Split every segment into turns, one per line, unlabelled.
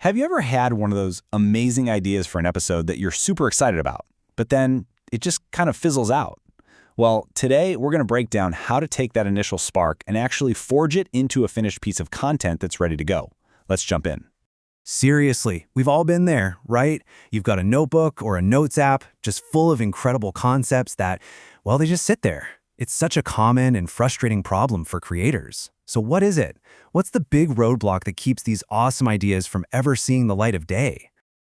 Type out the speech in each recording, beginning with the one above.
Have you ever had one of those amazing ideas for an episode that you're super excited about, but then it just kind of fizzles out? Well, today we're going to break down how to take that initial spark and actually forge it into a finished piece of content that's ready to go. Let's jump in.
Seriously, we've all been there, right? You've got a notebook or a notes app just full of incredible concepts that, well, they just sit there. It's such a common and frustrating problem for creators. So what is it? What's the big roadblock that keeps these awesome ideas from ever seeing the light of day?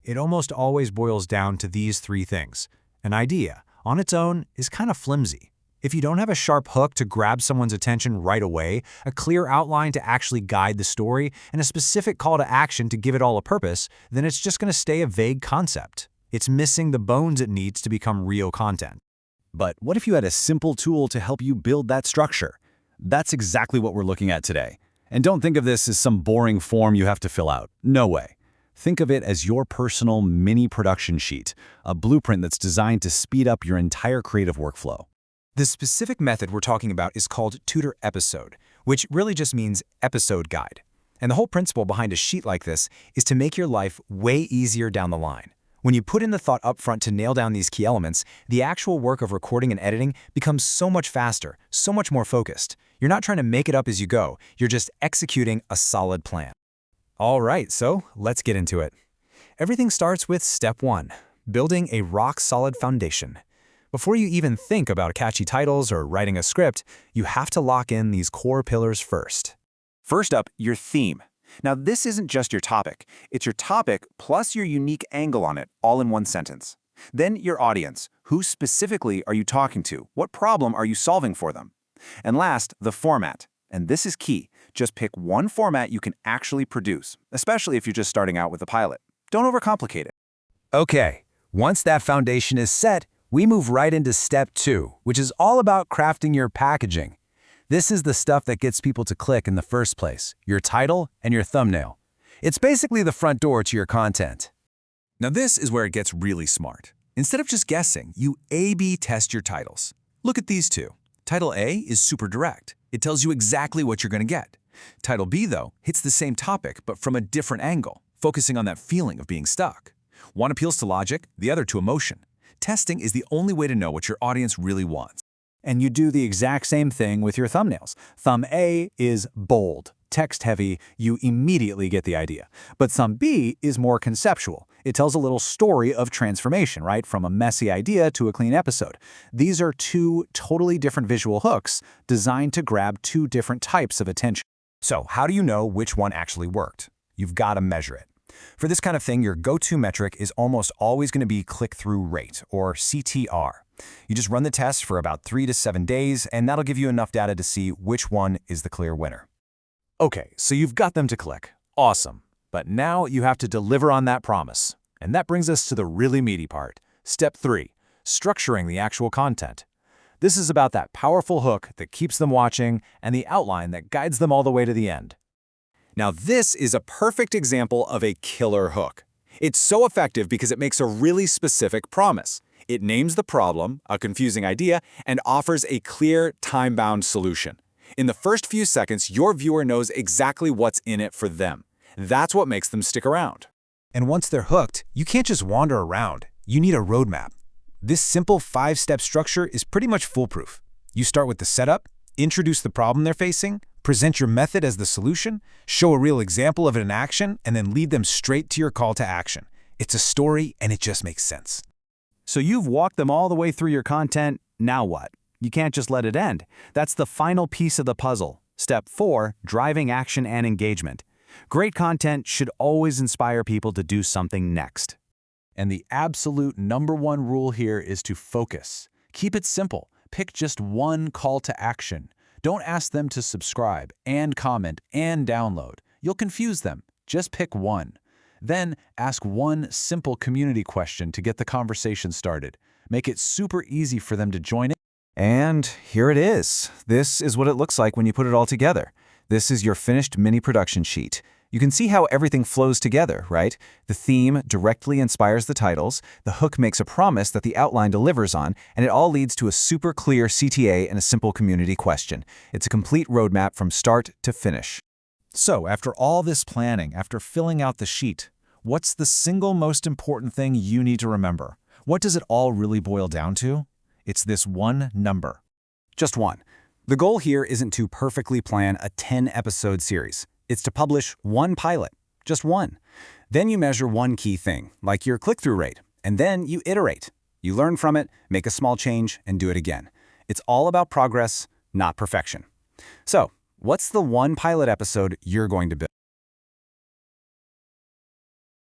It almost always boils down to these three things. An idea, on its own, is kind of flimsy. If you don't have a sharp hook to grab someone's attention right away, a clear outline to actually guide the story, and a specific call to action to give it all a purpose, then it's just going to stay a vague concept. It's missing the bones it needs to become real content.
But what if you had a simple tool to help you build that structure? That's exactly what we're looking at today. And don't think of this as some boring form you have to fill out. No way. Think of it as your personal mini production sheet, a blueprint that's designed to speed up your entire creative workflow.
The specific method we're talking about is called Tutor Episode, which really just means episode guide. And the whole principle behind a sheet like this is to make your life way easier down the line. When you put in the thought up front to nail down these key elements, the actual work of recording and editing becomes so much faster, so much more focused. You're not trying to make it up as you go, you're just executing a solid plan. All right, so let's get into it. Everything starts with step 1, building a rock-solid foundation. Before you even think about catchy titles or writing a script, you have to lock in these core pillars first.
First up, your theme. Now, this isn't just your topic. It's your topic plus your unique angle on it, all in one sentence. Then your audience. Who specifically are you talking to? What problem are you solving for them? And last, the format. And this is key. Just pick one format you can actually produce, especially if you're just starting out with a pilot. Don't overcomplicate it.
Okay, once that foundation is set, we move right into step 2, which is all about crafting your packaging. This is the stuff that gets people to click in the first place, your title and your thumbnail. It's basically the front door to your content. Now this is where it gets really smart. Instead of just guessing, you A/B test your titles. Look at these two. Title A is super direct. It tells you exactly what you're going to get. Title B, though, hits the same topic, but from a different angle, focusing on that feeling of being stuck. One appeals to logic, the other to emotion. Testing is the only way to know what your audience really wants.
And you do the exact same thing with your thumbnails. Thumb A is bold, text-heavy, you immediately get the idea. But thumb B is more conceptual. It tells a little story of transformation, right? From a messy idea to a clean episode. These are two totally different visual hooks designed to grab two different types of attention.
So how do you know which one actually worked? You've got to measure it. For this kind of thing, your go-to metric is almost always going to be click-through rate, or CTR. You just run the test for about 3 to 7 days, and that'll give you enough data to see which one is the clear winner.
Okay, so you've got them to click. Awesome. But now you have to deliver on that promise. And that brings us to the really meaty part. Step 3, structuring the actual content. This is about that powerful hook that keeps them watching and the outline that guides them all the way to the end.
Now this is a perfect example of a killer hook. It's so effective because it makes a really specific promise. It names the problem, a confusing idea, and offers a clear, time-bound solution. In the first few seconds, your viewer knows exactly what's in it for them. That's what makes them stick around. And once they're hooked, you can't just wander around. You need a roadmap. This simple 5-step structure is pretty much foolproof. You start with the setup, introduce the problem they're facing, present your method as the solution, show a real example of it in action, and then lead them straight to your call to action. It's a story, and it just makes sense.
So you've walked them all the way through your content, now what? You can't just let it end. That's the final piece of the puzzle. Step 4, driving action and engagement. Great content should always inspire people to do something next.
And the absolute #1 rule here is to focus. Keep it simple. Pick just one call to action. Don't ask them to subscribe and comment and download. You'll confuse them. Just pick one. Then ask one simple community question to get the conversation started. Make it super easy for them to join in.
And here it is. This is what it looks like when you put it all together. This is your finished mini production sheet. You can see how everything flows together, right? The theme directly inspires the titles, the hook makes a promise that the outline delivers on, and it all leads to a super clear CTA and a simple community question. It's a complete roadmap from start to finish.
So, after all this planning, after filling out the sheet, what's the single most important thing you need to remember? What does it all really boil down to? It's this one number.
Just one. The goal here isn't to perfectly plan a 10-episode series. It's to publish one pilot, just one. Then you measure one key thing, like your click-through rate, and then you iterate. You learn from it, make a small change, and do it again. It's all about progress, not perfection. So, what's the one pilot episode you're going to build?